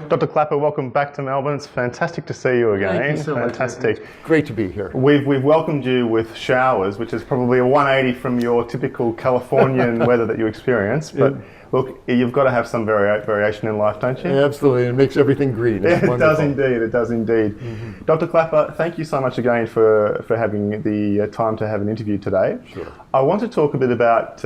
Dr. Klaper, welcome back to Melbourne. It's fantastic to see you again. Thank you so much. Fantastic. It's great to be here. We've welcomed you with showers, which is probably a 180 from your typical Californian weather that you experience. But look, you've got to have some variation in life, don't you? Absolutely. It makes everything green. It's It does wonderful. indeed. It does indeed. Mm-hmm. Dr. Klaper, thank you so much again for having the time to have an interview today. Sure. I want to talk a bit about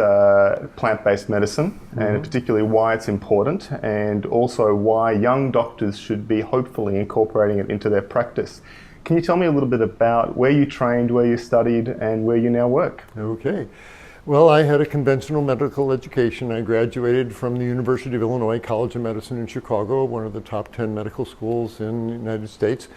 plant-based medicine and particularly why it's important, and also why young doctors should be hopefully incorporating it into their practice. Can you tell me a little bit about where you trained, where you studied, and where you now work? Okay. Well, I had a conventional medical education. I graduated from the University of Illinois College of Medicine in Chicago, one of the top 10 medical schools in the United States.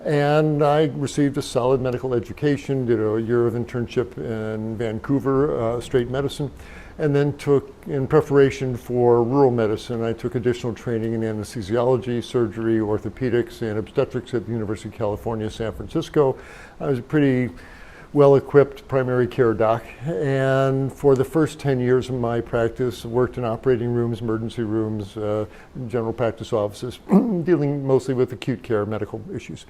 And I received a solid medical education, did a year of internship in Vancouver, straight medicine, and then took, in preparation for rural medicine, I took additional training in anesthesiology, surgery, orthopedics, and obstetrics at the University of California, San Francisco. I was a pretty well-equipped primary care doc, and for the first 10 years of my practice, worked in operating rooms, emergency rooms, general practice offices, dealing mostly with acute care medical issues.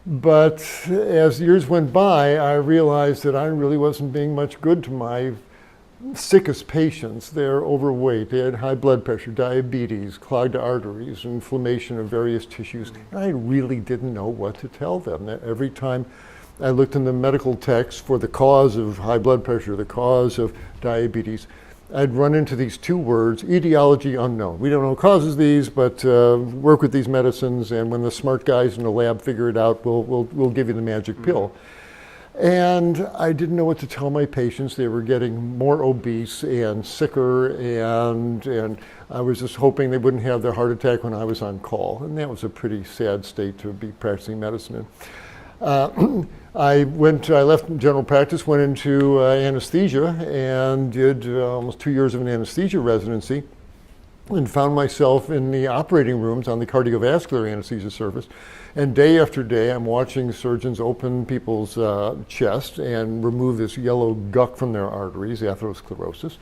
But as years went by, I realized that I really wasn't being much good to my sickest patients. They're overweight, they had high blood pressure, diabetes, clogged arteries, inflammation of various tissues. I really didn't know what to tell them. Every time I looked in the medical text for the cause of high blood pressure, the cause of diabetes, I'd run into these two words, etiology unknown. We don't know what causes these, but work with these medicines, and when the smart guys in the lab figure it out, we'll give you the magic pill. And I didn't know what to tell my patients. They were getting more obese and sicker, and I was just hoping they wouldn't have their heart attack when I was on call. And that was a pretty sad state to be practicing medicine in. I left general practice, went into anesthesia, and did almost 2 years of an anesthesia residency, and found myself in the operating rooms on the cardiovascular anesthesia service. And day after day, I'm watching surgeons open people's chest and remove this yellow guck from their arteries, atherosclerosis.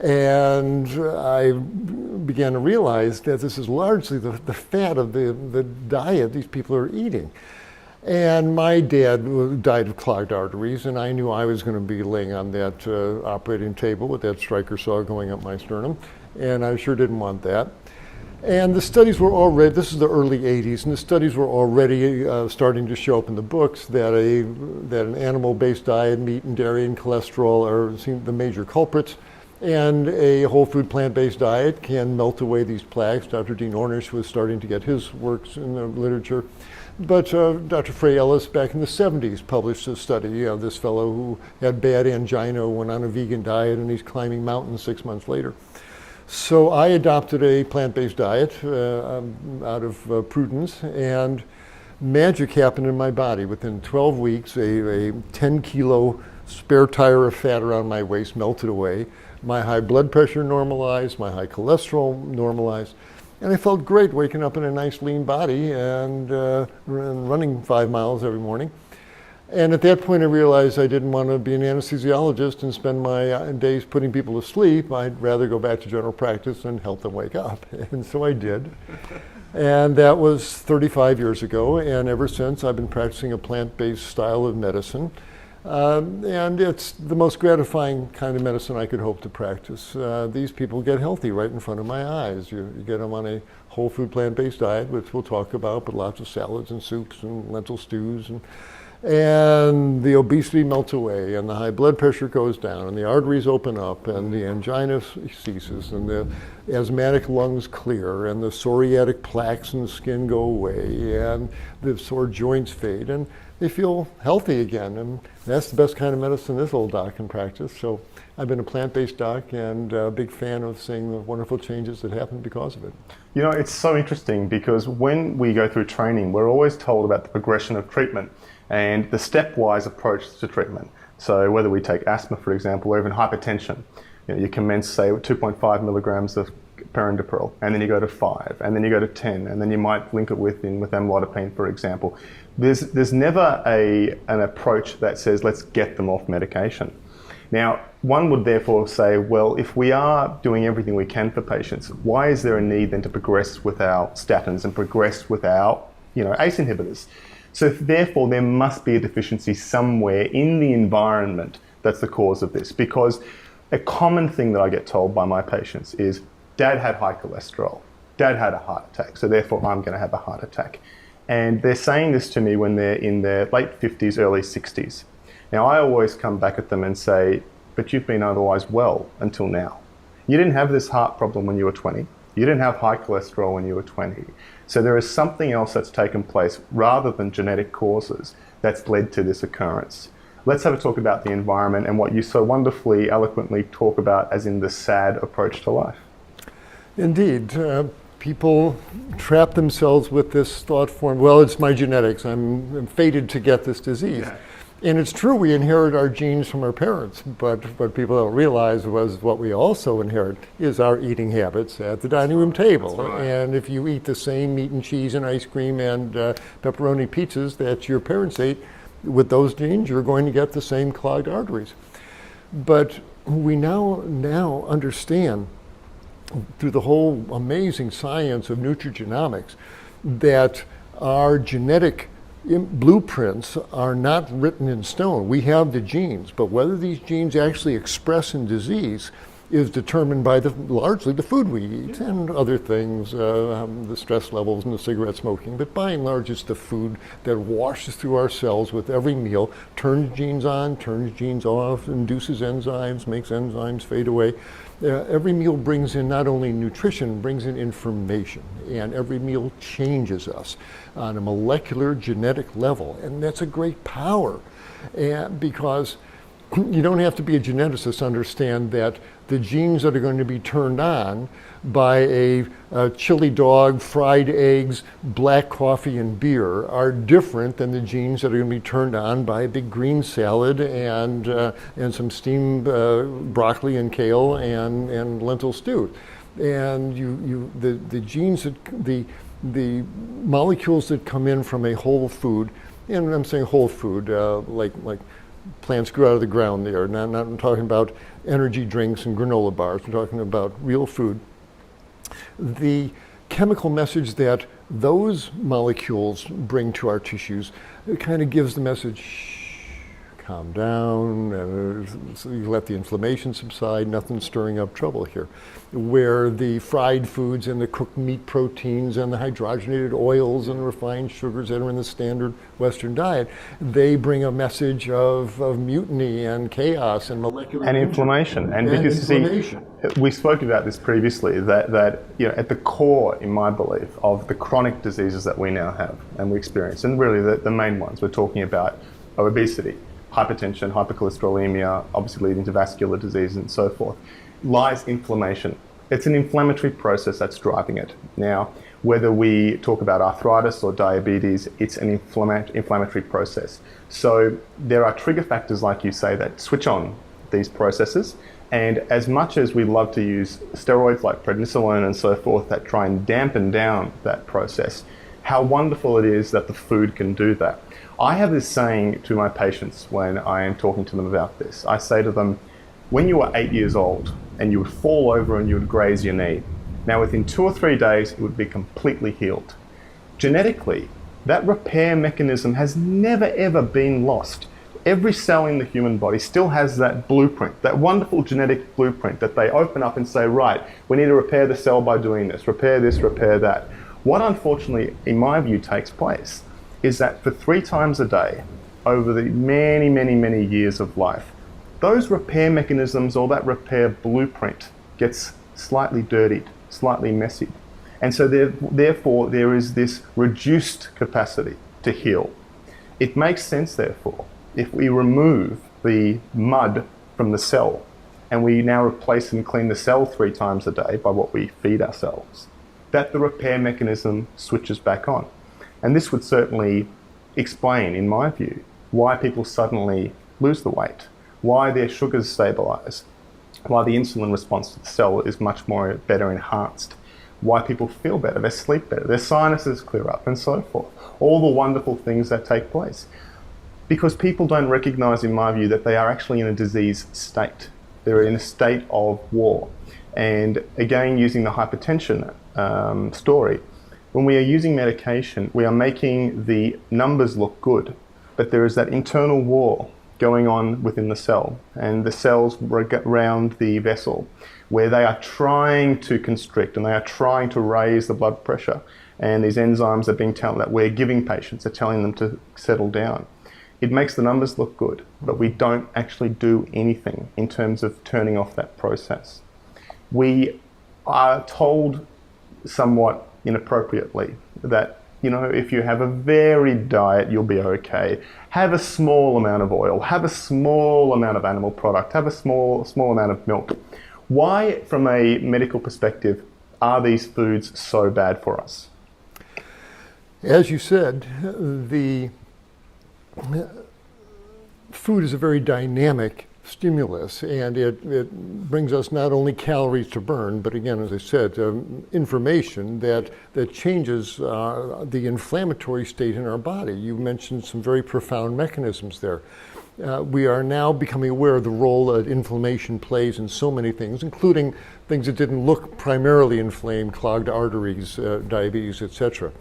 And I began to realize that this is largely the fat of the diet these people are eating. And my dad died of clogged arteries, and I knew I was going to be laying on that operating table with that striker saw going up my sternum, and I sure didn't want that. And the studies were already, this is the early 80s, and the studies were already starting to show up in the books that an animal-based diet, meat and dairy and cholesterol are the major culprits, and a whole food plant-based diet can melt away these plaques. Dr. Dean Ornish was starting to get his works in the literature. But Dr. Frey Ellis back in the 70s published a study of this fellow who had bad angina, went on a vegan diet, and he's climbing mountains 6 months later. So I adopted a plant-based diet out of prudence, and magic happened in my body. Within 12 weeks, a 10-kilo spare tire of fat around my waist melted away. My high blood pressure normalized, my high cholesterol normalized. And I felt great waking up in a nice lean body and running 5 miles every morning. And at that point I realized I didn't want to be an anesthesiologist and spend my days putting people to sleep. I'd rather go back to general practice and help them wake up. And so I did. And that was 35 years ago, and ever since I've been practicing a plant-based style of medicine. And it's the most gratifying kind of medicine I could hope to practice. These people get healthy right in front of my eyes. You get them on a whole food plant-based diet, which we'll talk about, but lots of salads and soups and lentil stews. And the obesity melts away, and the high blood pressure goes down, and the arteries open up, and the angina ceases, and the asthmatic lungs clear, and the psoriatic plaques in the skin go away, and the sore joints fade, and they feel healthy again. And that's the best kind of medicine this old doc can practice. So I've been a plant-based doc and a big fan of seeing the wonderful changes that happen because of it. You know, it's so interesting because when we go through training, we're always told about the progression of treatment and the stepwise approach to treatment. So whether we take asthma, for example, or even hypertension, you commence, say, with 2.5 milligrams of perindopril, and then you go to 5, and then you go to 10, and then you might link it with amlodipine, for example. There's never an approach that says, let's get them off medication. Now, one would therefore say, well, if we are doing everything we can for patients, why is there a need then to progress with our statins and progress with our, ACE inhibitors? So therefore, there must be a deficiency somewhere in the environment that's the cause of this. Because a common thing that I get told by my patients is, Dad had high cholesterol, Dad had a heart attack, so therefore I'm going to have a heart attack. And they're saying this to me when they're in their late 50s, early 60s. Now, I always come back at them and say, but you've been otherwise well until now. You didn't have this heart problem when you were 20. You didn't have high cholesterol when you were 20. So there is something else that's taken place rather than genetic causes that's led to this occurrence. Let's have a talk about the environment and what you so wonderfully, eloquently talk about as in the SAD approach to life. Indeed. People trap themselves with this thought form, well, it's my genetics. I'm fated to get this disease. Yeah. And it's true, we inherit our genes from our parents, but what people don't realize was what we also inherit is our eating habits at the dining room table. Right. And if you eat the same meat and cheese and ice cream and pepperoni pizzas that your parents ate, with those genes, you're going to get the same clogged arteries. But we now understand through the whole amazing science of nutrigenomics that our genetic blueprints are not written in stone. We have the genes, but whether these genes actually express in disease is determined by largely the food we eat and other things, the stress levels and the cigarette smoking. But by and large, it's the food that washes through our cells with every meal, turns genes on, turns genes off, induces enzymes, makes enzymes fade away. Every meal brings in not only nutrition, brings in information, and every meal changes us on a molecular genetic level, and that's a great power. And because you don't have to be a geneticist to understand that the genes that are going to be turned on by a chili dog, fried eggs, black coffee, and beer are different than the genes that are going to be turned on by a big green salad and some steamed broccoli and kale and lentil stew. And the genes the molecules that come in from a whole food, and I'm saying whole food, like plants grew out of the ground there. Not talking about energy drinks and granola bars. We're talking about real food. The chemical message that those molecules bring to our tissues, it kind of gives the message, shh, calm down, so you let the inflammation subside, nothing's stirring up trouble here. Where the fried foods and the cooked meat proteins and the hydrogenated oils and refined sugars that are in the standard Western diet, they bring a message of mutiny and chaos and molecular and inflammation. And because inflammation. See, we spoke about this previously, that at the core, in my belief, of the chronic diseases that we now have and we experience, and really the main ones, we're talking about obesity, hypertension, hypercholesterolemia, obviously leading to vascular disease and so forth, lies inflammation. It's an inflammatory process that's driving it. Now, whether we talk about arthritis or diabetes, it's an inflammatory process. So there are trigger factors, like you say, that switch on these processes. And as much as we love to use steroids like prednisolone and so forth that try and dampen down that process, how wonderful it is that the food can do that. I have this saying to my patients when I am talking to them about this. I say to them, when you were 8 years old and you would fall over and you would graze your knee, now within 2 or 3 days it would be completely healed. Genetically, that repair mechanism has never ever been lost. Every cell in the human body still has that blueprint, that wonderful genetic blueprint that they open up and say, right, we need to repair the cell by doing this, repair that. What unfortunately, in my view, takes place is that for 3 times a day, over the many, many, many years of life, those repair mechanisms or that repair blueprint gets slightly dirtied, slightly messy. And so therefore there is this reduced capacity to heal. It makes sense, therefore, if we remove the mud from the cell and we now replace and clean the cell 3 times a day by what we feed ourselves, that the repair mechanism switches back on. And this would certainly explain, in my view, why people suddenly lose the weight, why their sugars stabilize, why the insulin response to the cell is much more better enhanced, why people feel better, they sleep better, their sinuses clear up, and so forth. All the wonderful things that take place. Because people don't recognize, in my view, that they are actually in a disease state. They're in a state of war. And again, using the hypertension story, when we are using medication, we are making the numbers look good, but there is that internal war going on within the cell and the cells around the vessel where they are trying to constrict and they are trying to raise the blood pressure. And these enzymes are being told that we're giving patients, are telling them to settle down. It makes the numbers look good, but we don't actually do anything in terms of turning off that process. We are told somewhat inappropriately that, you know, if you have a varied diet, you'll be okay. Have a small amount of oil, have a small amount of animal product, have a small amount of milk. Why, from a medical perspective, are these foods so bad for us? As you said, the food is a very dynamic stimulus, and it brings us not only calories to burn, but again, as I said, information that changes the inflammatory state in our body. You mentioned some very profound mechanisms there. We are now becoming aware of the role that inflammation plays in so many things, including things that didn't look primarily inflamed, clogged arteries, diabetes, etc.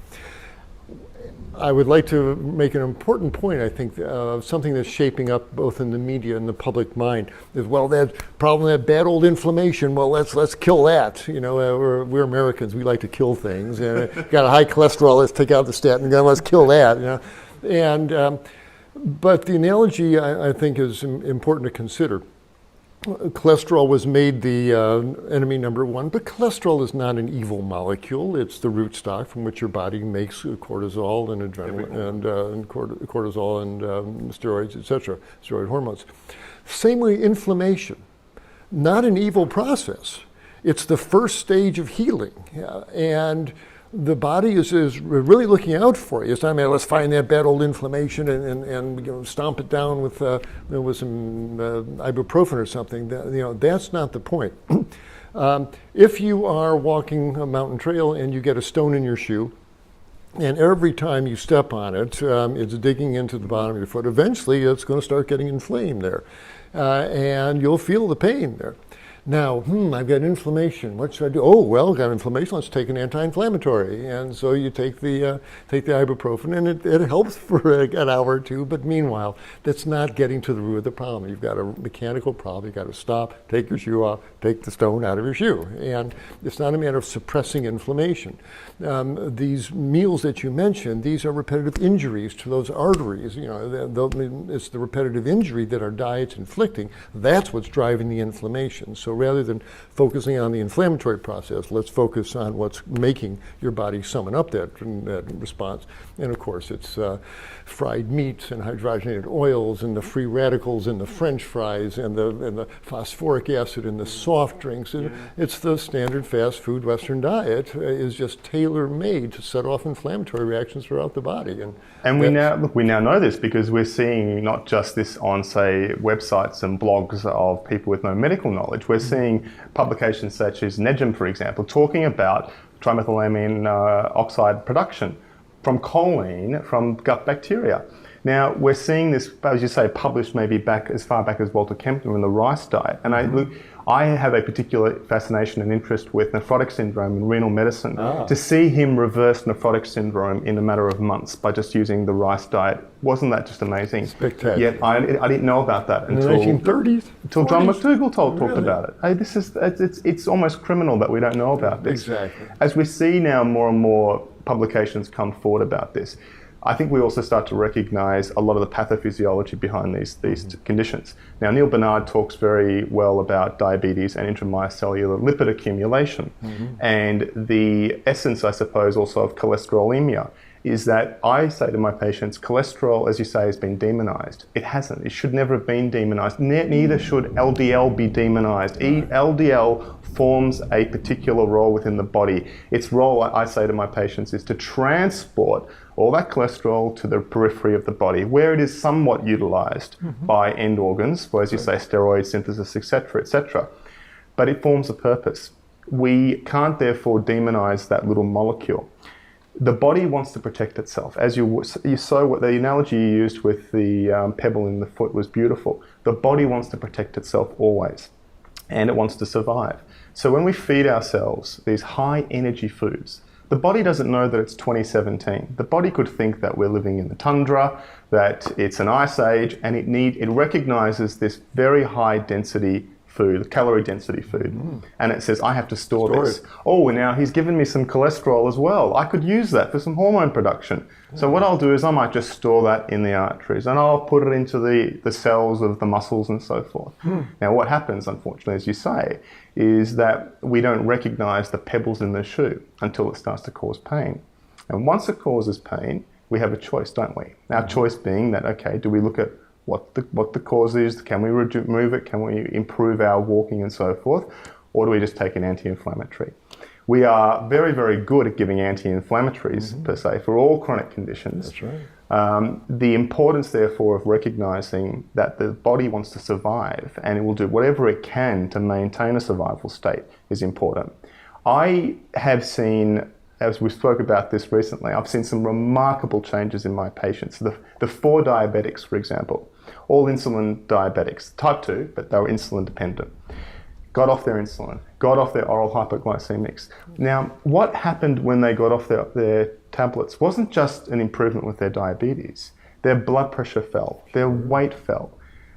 I would like to make an important point, I think, something that's shaping up both in the media and the public mind is, well, that problem, that bad old inflammation, well, let's kill that. You know, we're Americans, we like to kill things. Got a high cholesterol, let's take out the statin gun, let's kill that. You know? And, but the analogy, I think, is important to consider. Cholesterol was made the enemy number one, but cholesterol is not an evil molecule. It's the rootstock from which your body makes cortisol and adrenaline and cortisol and steroids, etc., steroid hormones. Same way, inflammation, not an evil process. It's the first stage of healing, and the body is really looking out for you. It's not, let's find that bad old inflammation and you know, stomp it down with some ibuprofen or something. That's not the point. If you are walking a mountain trail and you get a stone in your shoe, and every time you step on it, it's digging into the bottom of your foot, eventually it's going to start getting inflamed there. And you'll feel the pain there. Now, I've got inflammation. What should I do? Oh, well, got inflammation. Let's take an anti-inflammatory. And so you take the ibuprofen, and it helps for an hour or two. But meanwhile, that's not getting to the root of the problem. You've got a mechanical problem. You've got to stop, take your shoe off, take the stone out of your shoe. And it's not a matter of suppressing inflammation. These meals that you mentioned, these are repetitive injuries to those arteries. You know, it's the repetitive injury that our diet's inflicting. That's what's driving the inflammation. So rather than focusing on the inflammatory process, let's focus on what's making your body summon up that response. And of course, it's fried meats and hydrogenated oils and the free radicals and the French fries and the phosphoric acid and the soft drinks. And it's the standard fast food Western diet is just tailor-made to set off inflammatory reactions throughout the body. And we now know this because we're seeing not just this on, say, websites and blogs of people with no medical knowledge. We're seeing publications such as NEJM, for example, talking about trimethylamine oxide production from choline from gut bacteria. Now, we're seeing this, as you say, published maybe as far back as Walter Kempner in the rice diet. And I have a particular fascination and interest with nephrotic syndrome in renal medicine. To see him reverse nephrotic syndrome in a matter of months by just using the rice diet, wasn't that just amazing? Spectacular. Yet I didn't know about that until the 1930s? Until John McDougall talked about it. Hey, it's almost criminal that we don't know about this. Exactly. As we see now more and more publications come forward about this, I think we also start to recognize a lot of the pathophysiology behind these conditions. Now, Neil Bernard talks very well about diabetes and intramyocellular lipid accumulation. And the essence, I suppose, also of cholesterolemia is that I say to my patients, cholesterol, as you say, has been demonized. It hasn't. It should never have been demonized. Neither should LDL be demonized. LDL forms a particular role within the body. Its role, I say to my patients, is to transport all that cholesterol to the periphery of the body, where it is somewhat utilized by end organs, for, as you say, steroid synthesis, etc., etc. But it forms a purpose. We can't therefore demonize that little molecule. The body wants to protect itself. As you saw, what the analogy you used with the pebble in the foot was beautiful. The body wants to protect itself always, and it wants to survive. So when we feed ourselves these high energy foods, the body doesn't know that it's 2017. The body could think that we're living in the tundra, that it's an ice age, and it recognizes this very high density food, calorie density food, and it says, I have to store this. Oh, now he's given me some cholesterol as well. I could use that for some hormone production. So what I'll do is I might just store that in the arteries, and I'll put it into the cells of the muscles and so forth. Now what happens, unfortunately, as you say, is that we don't recognize the pebbles in the shoe until it starts to cause pain. And once it causes pain, we have a choice, don't we? Our choice being that, okay, do we look at what the cause is? Can we remove it? Can we improve our walking and so forth? Or do we just take an anti-inflammatory? We are very, very good at giving anti-inflammatories per se for all chronic conditions. That's right. The importance, therefore, of recognizing that the body wants to survive and it will do whatever it can to maintain a survival state is important. I have seen, as we spoke about this recently, I've seen some remarkable changes in my patients. The 4 diabetics, for example, all insulin diabetics, type 2, but they were insulin dependent, got off their insulin, got off their oral hypoglycemics. Now, what happened when they got off their tablets wasn't just an improvement with their diabetes. Their blood pressure fell, their weight fell.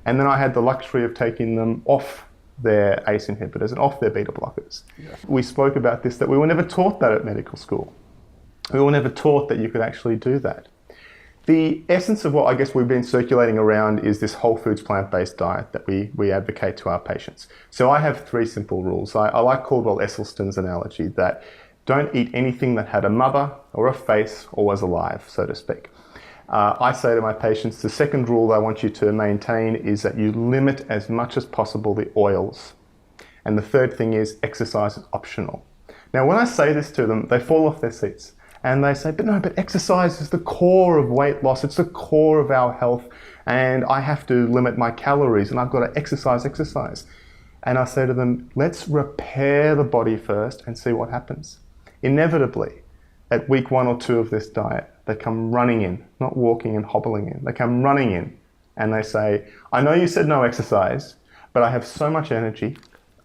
And then I had the luxury of taking them off their ACE inhibitors and off their beta blockers. Yes. We spoke about this, that we were never taught that at medical school. We were never taught that you could actually do that. The essence of what I guess we've been circulating around is this whole foods plant-based diet that we advocate to our patients. So I have 3 simple rules. I like Caldwell Esselstyn's analogy that don't eat anything that had a mother or a face or was alive, so to speak. I say to my patients, the second rule I want you to maintain is that you limit as much as possible the oils. And the third thing is exercise is optional. Now, when I say this to them, they fall off their seats and they say, but exercise is the core of weight loss. It's the core of our health. And I have to limit my calories and I've got to exercise. And I say to them, let's repair the body first and see what happens. Inevitably, at week 1 or 2 of this diet, they come running in, not walking and hobbling in. They come running in and they say, I know you said no exercise, but I have so much energy.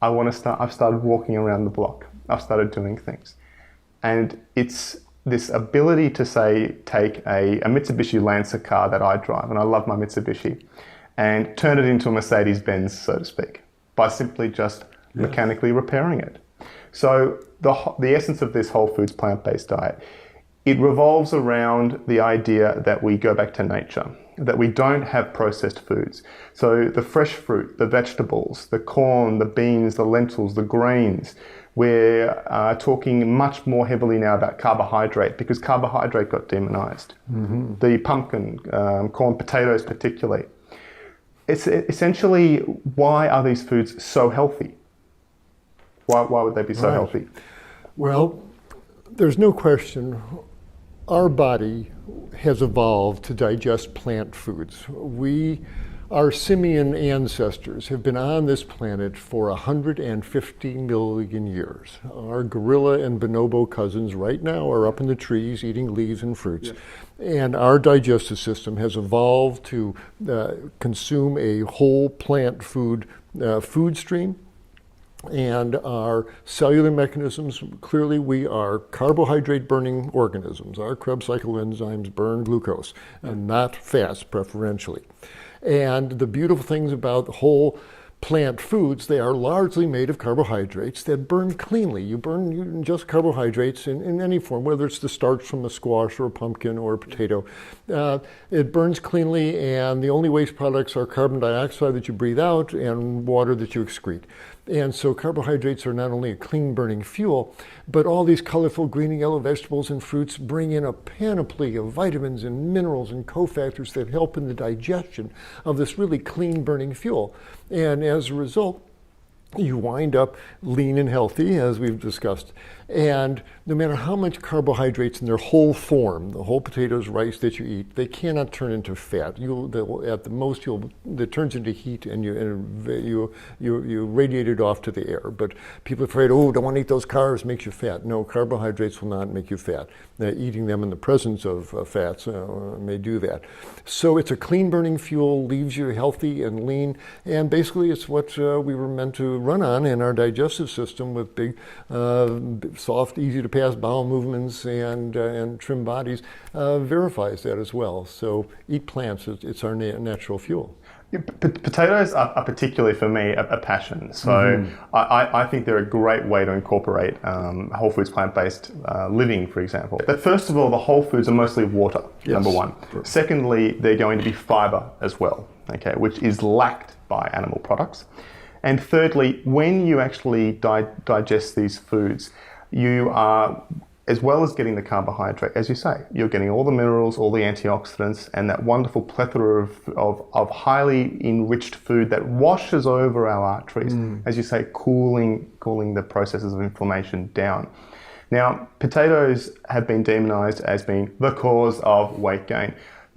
I've started walking around the block. I've started doing things. And it's this ability to say, take a Mitsubishi Lancer car that I drive, and I love my Mitsubishi, and turn it into a Mercedes-Benz, so to speak, by simply just mechanically repairing it. So the essence of this whole foods plant-based diet, it revolves around the idea that we go back to nature, that we don't have processed foods. So the fresh fruit, the vegetables, the corn, the beans, the lentils, the grains, we're talking much more heavily now about carbohydrate because carbohydrate got demonized. The pumpkin, corn, potatoes particularly. It's essentially, why are these foods so healthy? Why would they be so healthy? Well, there's no question our body has evolved to digest plant foods. Our simian ancestors have been on this planet for 150 million years. Our gorilla and bonobo cousins right now are up in the trees eating leaves and fruits. And our digestive system has evolved to consume a whole plant food stream. And our cellular mechanisms, clearly we are carbohydrate burning organisms. Our Krebs cycle enzymes burn glucose and not fats preferentially. And the beautiful things about whole plant foods, they are largely made of carbohydrates that burn cleanly. You ingest carbohydrates in any form, whether it's the starch from a squash or a pumpkin or a potato. It burns cleanly, and the only waste products are carbon dioxide that you breathe out and water that you excrete. And so carbohydrates are not only a clean burning fuel, but all these colorful green and yellow vegetables and fruits bring in a panoply of vitamins and minerals and cofactors that help in the digestion of this really clean burning fuel. And as a result, you wind up lean and healthy, as we've discussed. And no matter how much carbohydrates in their whole form, the whole potatoes, rice that you eat, they cannot turn into fat. At the most, it turns into heat, and you radiate it off to the air. But people are afraid, oh, don't want to eat those carbs, makes you fat. No, carbohydrates will not make you fat. Eating them in the presence of fats may do that. So it's a clean burning fuel, leaves you healthy and lean, and basically it's what we were meant to run on in our digestive system with big, soft, easy to pass bowel movements and trim bodies verifies that as well. So eat plants, it's our natural fuel. Potatoes are particularly for me a passion. So I think they're a great way to incorporate whole foods plant-based living, for example. But first of all, the whole foods are mostly water, number one. Secondly, they're going to be fiber as well, okay, which is lacked by animal products. And thirdly, when you actually digest these foods, you are, as well as getting the carbohydrate, as you say, you're getting all the minerals, all the antioxidants, and that wonderful plethora of highly enriched food that washes over our arteries, as you say, cooling the processes of inflammation down. Now, potatoes have been demonized as being the cause of weight gain.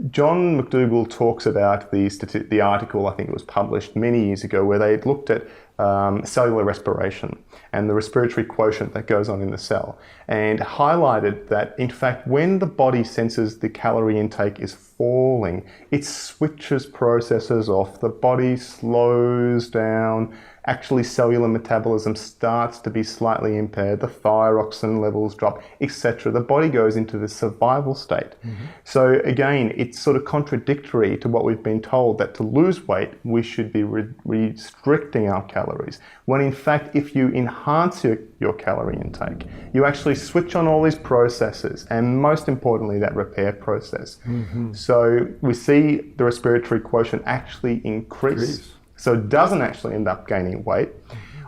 John McDougall talks about the article, I think it was published many years ago, where they looked at cellular respiration and the respiratory quotient that goes on in the cell, and highlighted that, in fact, when the body senses the calorie intake is falling, it switches processes off. The body slows down. Actually, cellular metabolism starts to be slightly impaired, the thyroxine levels drop, etc. The body goes into the survival state. So again, it's sort of contradictory to what we've been told, that to lose weight, we should be restricting our calories. When in fact, if you enhance your calorie intake, you actually switch on all these processes, and most importantly, that repair process. So we see the respiratory quotient actually increase. So it doesn't actually end up gaining weight.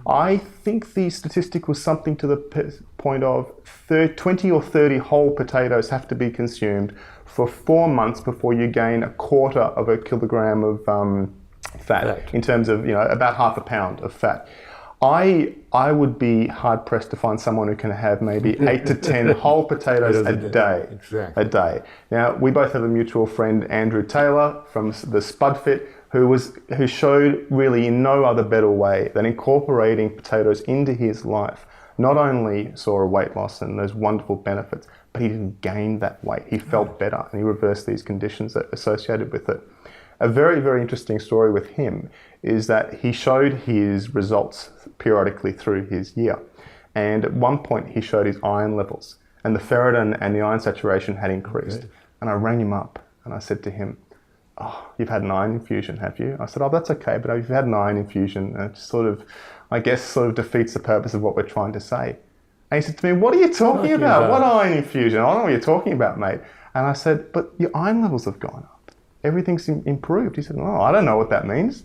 I think the statistic was something to the point of 20 or 30 whole potatoes have to be consumed for 4 months before you gain 1/4 of a kilogram of fat, in terms of, about half a pound of fat. I would be hard pressed to find someone who can have maybe 8 to 10 whole potatoes a day. Exactly. A day. Now, we both have a mutual friend, Andrew Taylor from the Spud Fit, who showed really in no other better way that incorporating potatoes into his life not only saw a weight loss and those wonderful benefits, but he didn't gain that weight. He felt better, and he reversed these conditions that associated with it. A very, very interesting story with him is that he showed his results periodically through his year. And at one point he showed his iron levels, and the ferritin and the iron saturation had increased. Okay. And I rang him up and I said to him, "Oh, you've had an iron infusion, have you?" I said, "Oh, that's okay, but if you've had an iron infusion, it sort of defeats the purpose of what we're trying to say." And he said to me, "What are you talking about? What iron infusion? I don't know what you're talking about, mate." And I said, "But your iron levels have gone up. Everything's improved." He said, "Oh, I don't know what that means."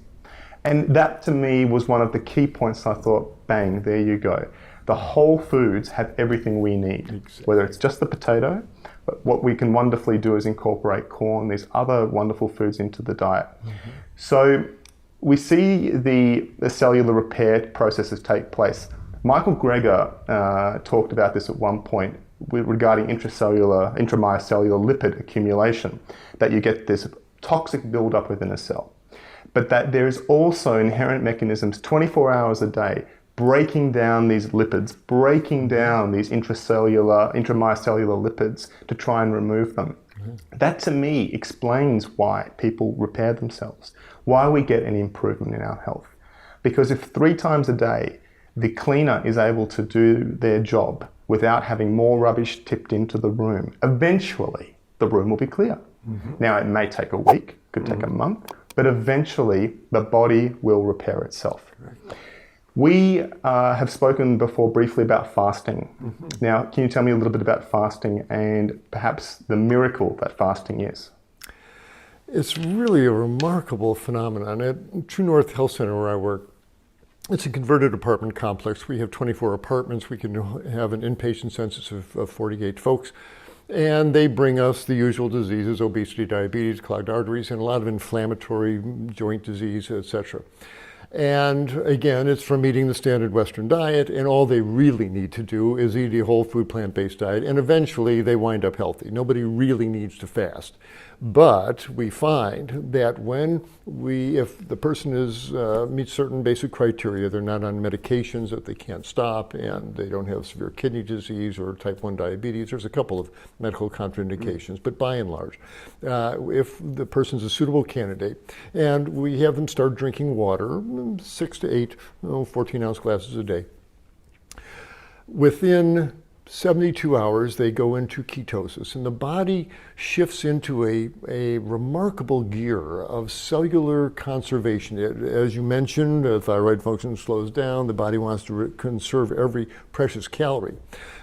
And that to me was one of the key points. I thought, bang, there you go. The whole foods have everything we need, exactly. Whether it's just the potato, but what we can wonderfully do is incorporate corn, these other wonderful foods into the diet. So we see the cellular repair processes take place. Michael Greger talked about this at one point regarding intracellular, intramyocellular lipid accumulation, that you get this toxic buildup within a cell, but that there is also inherent mechanisms 24 hours a day breaking down these lipids, breaking down these intramyocellular lipids to try and remove them. That to me explains why people repair themselves, why we get an improvement in our health. Because if 3 times a day the cleaner is able to do their job without having more rubbish tipped into the room, eventually the room will be clear. Now it may take a week, could take a month, but eventually the body will repair itself. We have spoken before briefly about fasting. Now, can you tell me a little bit about fasting and perhaps the miracle that fasting is? It's really a remarkable phenomenon. At True North Health Center, where I work, it's a converted apartment complex. We have 24 apartments. We can have an inpatient census of 48 folks. And they bring us the usual diseases: obesity, diabetes, clogged arteries, and a lot of inflammatory joint disease, etc. And again, it's from eating the standard Western diet, and all they really need to do is eat a whole food plant-based diet, and eventually they wind up healthy. Nobody really needs to fast. But we find that if the person meets certain basic criteria, they're not on medications that they can't stop, and they don't have severe kidney disease or type 1 diabetes. There's a couple of medical contraindications, but by and large, if the person's a suitable candidate, and we have them start drinking water, 6 to 8, 14-ounce glasses a day, within 72 hours, they go into ketosis, and the body shifts into a remarkable gear of cellular conservation. As you mentioned, thyroid function slows down, the body wants to conserve every precious calorie.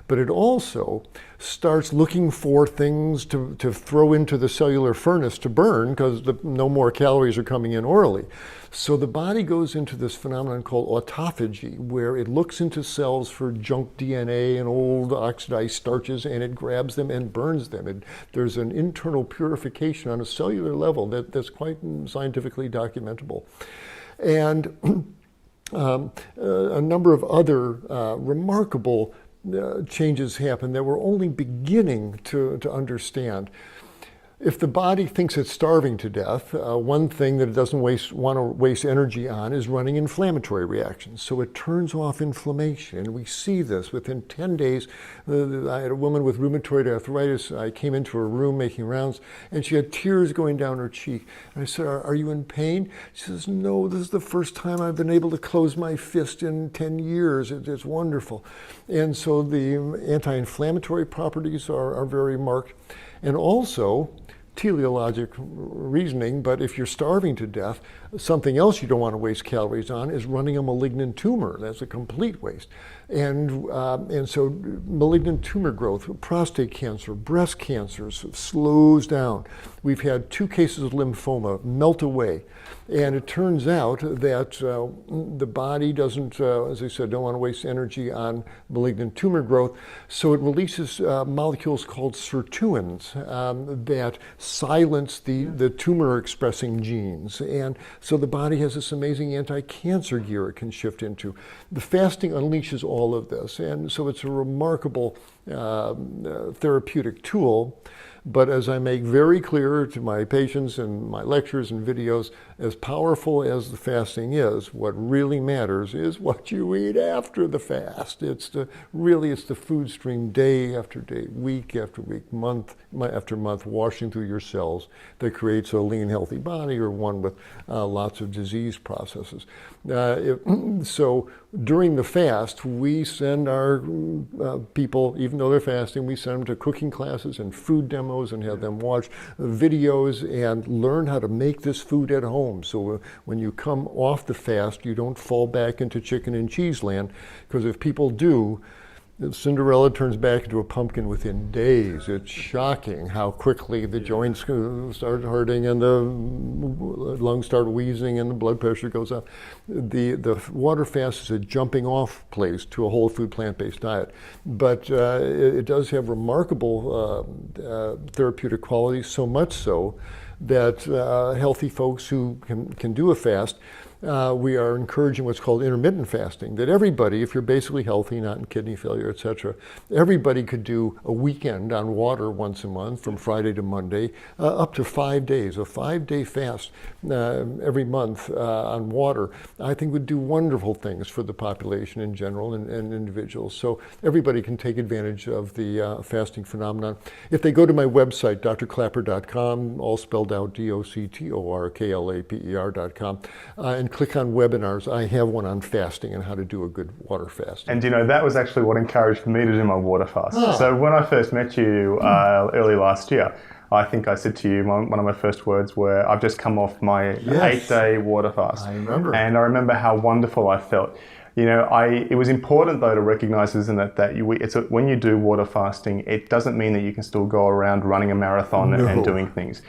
But it also starts looking for things to throw into the cellular furnace to burn, because no more calories are coming in orally. So the body goes into this phenomenon called autophagy, where it looks into cells for junk DNA and old oxidized starches, and it grabs them and burns them. There's an internal purification on a cellular level that's quite scientifically documentable. And a number of other remarkable changes happen that we're only beginning to understand. If the body thinks it's starving to death, one thing that it doesn't want to waste energy on is running inflammatory reactions. So it turns off inflammation. And we see this within 10 days. I had a woman with rheumatoid arthritis. I came into her room making rounds, and she had tears going down her cheek. And I said, are you in pain? She says, no, this is the first time I've been able to close my fist in 10 years. It's wonderful. And so the anti-inflammatory properties are very marked. And also, teleologic reasoning, but if you're starving to death, something else you don't want to waste calories on is running a malignant tumor. That's a complete waste. And so malignant tumor growth, prostate cancer, breast cancer slows down. We've had 2 cases of lymphoma melt away. And it turns out that the body doesn't, as I said, don't want to waste energy on malignant tumor growth. So it releases molecules called sirtuins that silence the tumor-expressing genes. And so the body has this amazing anti-cancer gear it can shift into. The fasting unleashes all of this. And so it's a remarkable therapeutic tool. But as I make very clear to my patients in my lectures and videos, as powerful as the fasting is, what really matters is what you eat after the fast. It's the food stream day after day, week after week, month after month, washing through your cells that creates a lean, healthy body, or one with lots of disease processes. So during the fast, we send our people, even though they're fasting, we send them to cooking classes and food demos and have them watch videos and learn how to make this food at home. So when you come off the fast, you don't fall back into chicken and cheese land, because if people do, Cinderella turns back into a pumpkin within days. It's shocking how quickly the joints start hurting and the lungs start wheezing and the blood pressure goes up. The water fast is a jumping off place to a whole food plant-based diet. But it does have remarkable therapeutic qualities, so much so that healthy folks who can do a fast, we are encouraging what's called intermittent fasting, that everybody, if you're basically healthy, not in kidney failure, etc., everybody could do a weekend on water once a month from Friday to Monday, up to 5 days. A 5-day fast every month on water, I think would do wonderful things for the population in general and individuals. So everybody can take advantage of the fasting phenomenon. If they go to my website, drklaper.com, all spelled out DOCTORKLAPER.com, and click on webinars, I have one on fasting and how to do a good water fast. And that was actually what encouraged me to do my water fast. So when I first met you early last year, I think I said to you, one of my first words were, I've just come off my 8-day water fast. I remember. And I remember how wonderful I felt. It was important though to recognize, isn't it, that when you do water fasting, it doesn't mean that you can still go around running a marathon and doing things.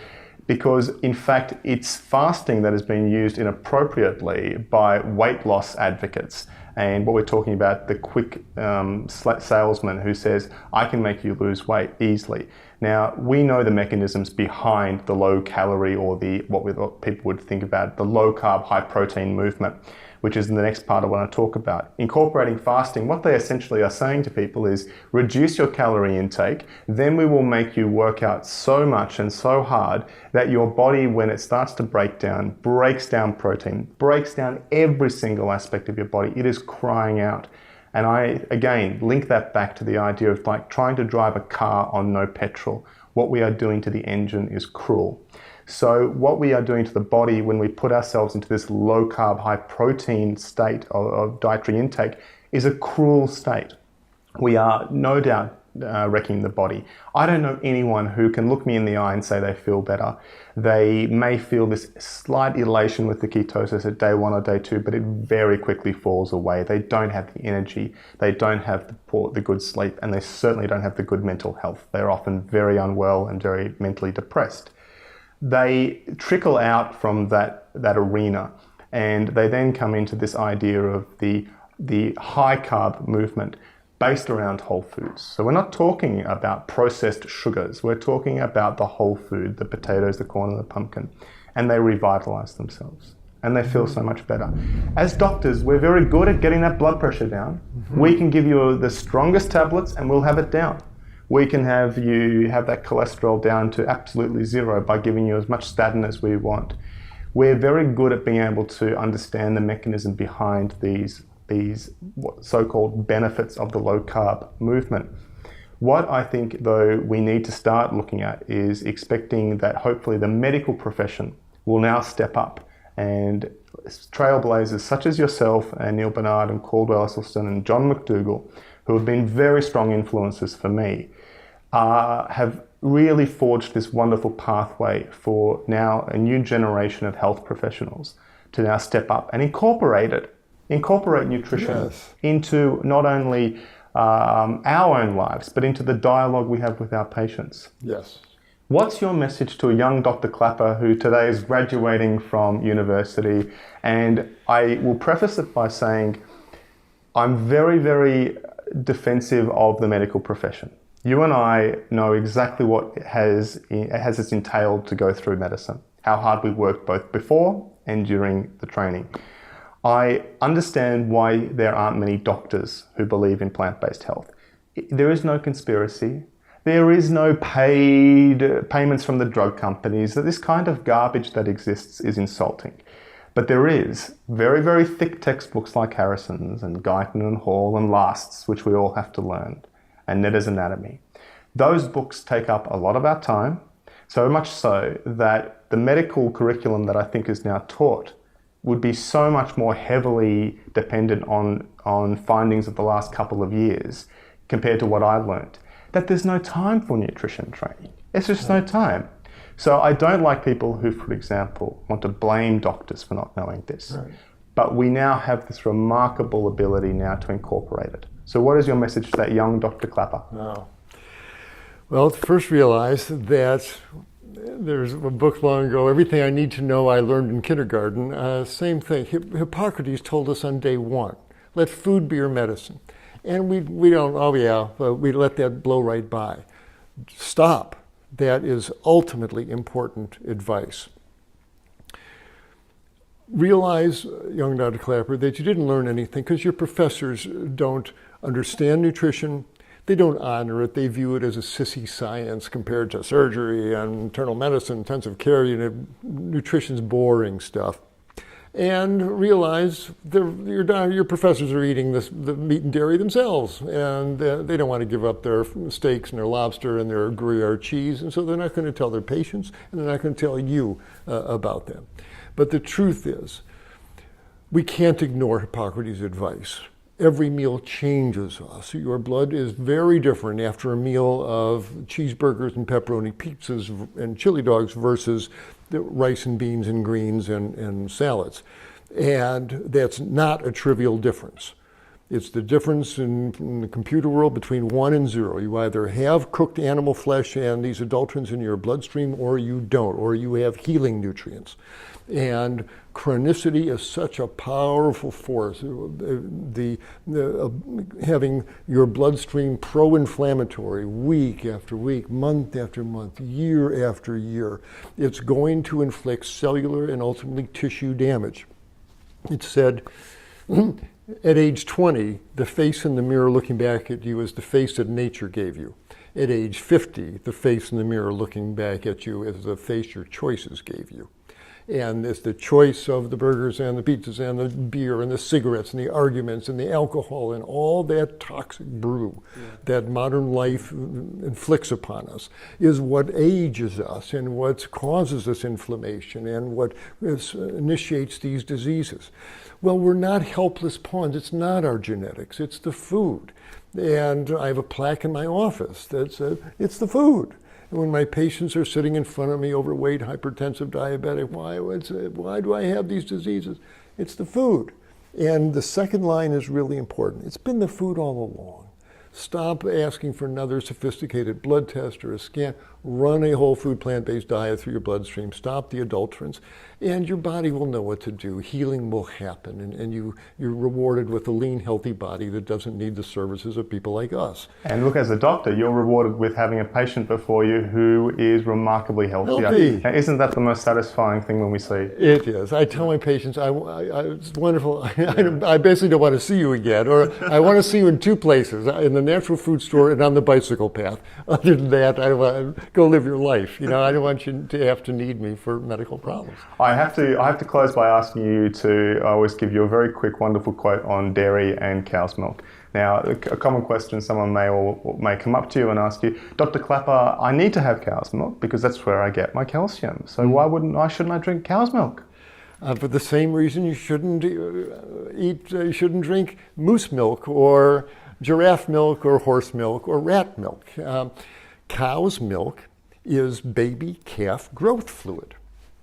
Because in fact, it's fasting that has been used inappropriately by weight loss advocates. And what we're talking about, the quick salesman who says, I can make you lose weight easily. Now, we know the mechanisms behind the low calorie, or what people would think about the low carb, high protein movement. which is the next part I want to talk about. Incorporating fasting, what they essentially are saying to people is reduce your calorie intake, then we will make you work out so much and so hard that your body, when it starts to breaks down protein, breaks down every single aspect of your body. It is crying out. And I, again, link that back to the idea of like trying to drive a car on no petrol. What we are doing to the engine is cruel. So what we are doing to the body when we put ourselves into this low carb, high protein state of dietary intake is a cruel state. We are no doubt wrecking the body. I don't know anyone who can look me in the eye and say they feel better. They may feel this slight elation with the ketosis at day 1 or day 2, but it very quickly falls away. They don't have the energy, they don't have the good sleep, and they certainly don't have the good mental health. They're often very unwell and very mentally depressed. They trickle out from that arena, and they then come into this idea of the high carb movement based around whole foods. So we're not talking about processed sugars, we're talking about the whole food, the potatoes, the corn, and the pumpkin, and they revitalize themselves and they feel so much better. As doctors, we're very good at getting that blood pressure down. We can give you the strongest tablets and we'll have it down. We can have you have that cholesterol down to absolutely 0 by giving you as much statin as we want. We're very good at being able to understand the mechanism behind these so-called benefits of the low-carb movement. What I think, though, we need to start looking at is expecting that hopefully the medical profession will now step up, and trailblazers such as yourself and Neil Bernard and Caldwell Esselstyn and John McDougall, who have been very strong influences for me, have really forged this wonderful pathway for now a new generation of health professionals to now step up and incorporate nutrition into not only our own lives, but into the dialogue we have with our patients. Yes. What's your message to a young Dr. Klaper who today is graduating from university? And I will preface it by saying I'm very, very defensive of the medical profession. You and I know exactly what it has entailed to go through medicine, how hard we worked both before and during the training. I understand why there aren't many doctors who believe in plant-based health. There is no conspiracy. There is no payments from the drug companies. That this kind of garbage that exists is insulting. But there is very, very thick textbooks like Harrison's and Guyton and Hall and Last's, which we all have to learn, and Netter's Anatomy. Those books take up a lot of our time, so much so that the medical curriculum that I think is now taught would be so much more heavily dependent on findings of the last couple of years compared to what I learned, that there's no time for nutrition training. It's just no time. So I don't like people who, for example, want to blame doctors for not knowing this. Right. But we now have this remarkable ability now to incorporate it. So what is your message to that young Dr. Klaper? Oh. Well, first realize that there's a book long ago, Everything I Need to Know I Learned in Kindergarten. Same thing. Hippocrates told us on day 1, let food be your medicine. And we don't, we let that blow right by. Stop. That is ultimately important advice. Realize, young Dr. Klaper, that you didn't learn anything because your professors don't understand nutrition. They don't honor it. They view it as a sissy science compared to surgery and internal medicine, intensive care. Nutrition's boring stuff. And realize your professors are eating the meat and dairy themselves, and they don't want to give up their steaks and their lobster and their Gruyere cheese, and so they're not going to tell their patients, and they're not going to tell you about them. But the truth is, we can't ignore Hippocrates' advice. Every meal changes us. Your blood is very different after a meal of cheeseburgers and pepperoni pizzas and chili dogs versus the rice and beans and greens and salads. And that's not a trivial difference. It's the difference in the computer world between 1 and 0. You either have cooked animal flesh and these adulterants in your bloodstream, or you don't, or you have healing nutrients. And chronicity is such a powerful force. Having your bloodstream pro-inflammatory week after week, month after month, year after year, it's going to inflict cellular and ultimately tissue damage. It said, at age 20, the face in the mirror looking back at you is the face that nature gave you. At age 50, the face in the mirror looking back at you is the face your choices gave you. And it's the choice of the burgers and the pizzas and the beer and the cigarettes and the arguments and the alcohol and all that toxic brew that modern life inflicts upon us is what ages us and what causes us inflammation and what initiates these diseases. Well, we're not helpless pawns. It's not our genetics. It's the food. And I have a plaque in my office that says, it's the food. And when my patients are sitting in front of me, overweight, hypertensive, diabetic, why do I have these diseases? It's the food. And the second line is really important. It's been the food all along. Stop asking for another sophisticated blood test or a scan. Run a whole food plant-based diet through your bloodstream. Stop the adulterants. And your body will know what to do. Healing will happen. And you're rewarded with a lean, healthy body that doesn't need the services of people like us. And look, as a doctor, you're rewarded with having a patient before you who is remarkably healthy. Now, isn't that the most satisfying thing when we see? It is. I tell my patients, it's wonderful. I basically don't want to see you again. Or I want to see you in two places, in the natural food store and on the bicycle path. Other than that, I want to go live your life. I don't want you to have to need me for medical problems. I have to close by asking you to always give you a very quick, wonderful quote on dairy and cow's milk. Now, a common question someone may come up to you and ask you, Dr. Klaper, I need to have cow's milk because that's where I get my calcium. So why shouldn't I drink cow's milk? For the same reason you shouldn't drink moose milk or giraffe milk or horse milk or rat milk. Cow's milk is baby calf growth fluid.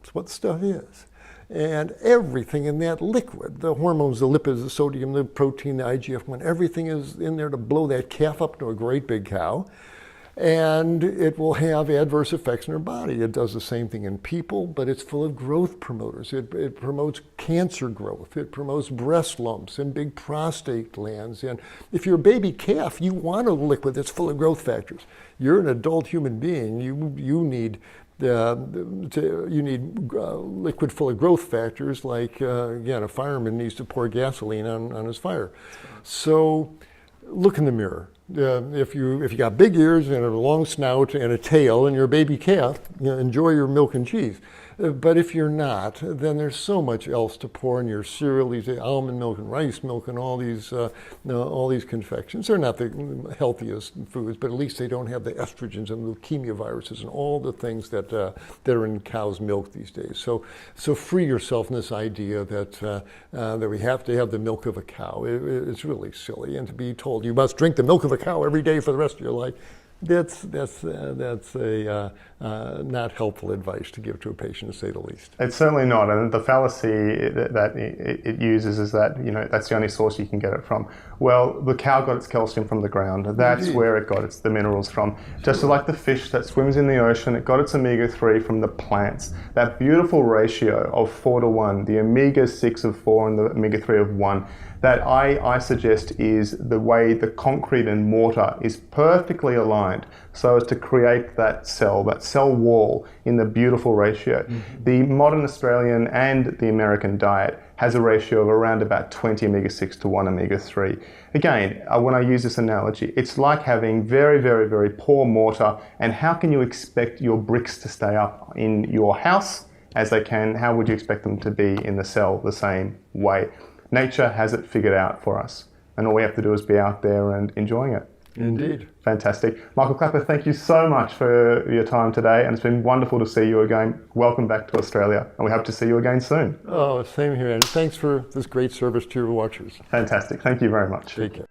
That's what the stuff is. And everything in that liquid, the hormones, the lipids, the sodium, the protein, the IGF-1, everything is in there to blow that calf up to a great big cow. And it will have adverse effects in our body. It does the same thing in people, but it's full of growth promoters. It promotes cancer growth. It promotes breast lumps and big prostate glands. And if you're a baby calf, you want a liquid that's full of growth factors. You're an adult human being. You need liquid full of growth factors, like again, a fireman needs to pour gasoline on his fire. So look in the mirror. If you got big ears and a long snout and a tail and you're a baby calf, enjoy your milk and cheese. But if you're not, then there's so much else to pour in your cereal, these almond milk and rice milk and all these confections. They're not the healthiest foods, but at least they don't have the estrogens and leukemia viruses and all the things that are in cow's milk these days. So free yourself from this idea that we have to have the milk of a cow. It's really silly. And to be told you must drink the milk of a cow every day for the rest of your life, that's not helpful advice to give to a patient, to say the least. It's certainly not, and the fallacy that it uses is that that's the only source you can get it from. Well, the cow got its calcium from the ground. That's where it got the minerals from. Just like the fish that swims in the ocean, it got its omega-3 from the plants. That beautiful ratio of 4:1, the omega-6 of 4 and the omega-3 of 1. That I suggest is the way the concrete and mortar is perfectly aligned so as to create that cell wall in the beautiful ratio. Mm-hmm. The modern Australian and the American diet has a ratio of around about 20 omega-6 to 1 omega-3. Again, when I use this analogy, it's like having very, very, very poor mortar, and how can you expect your bricks to stay up in your house as they can? How would you expect them to be in the cell the same way? Nature has it figured out for us, and all we have to do is be out there and enjoying it. Indeed. Fantastic. Michael Klaper, thank you so much for your time today, and it's been wonderful to see you again. Welcome back to Australia, and we hope to see you again soon. Oh, same here, and thanks for this great service to your watchers. Fantastic. Thank you very much. Take care.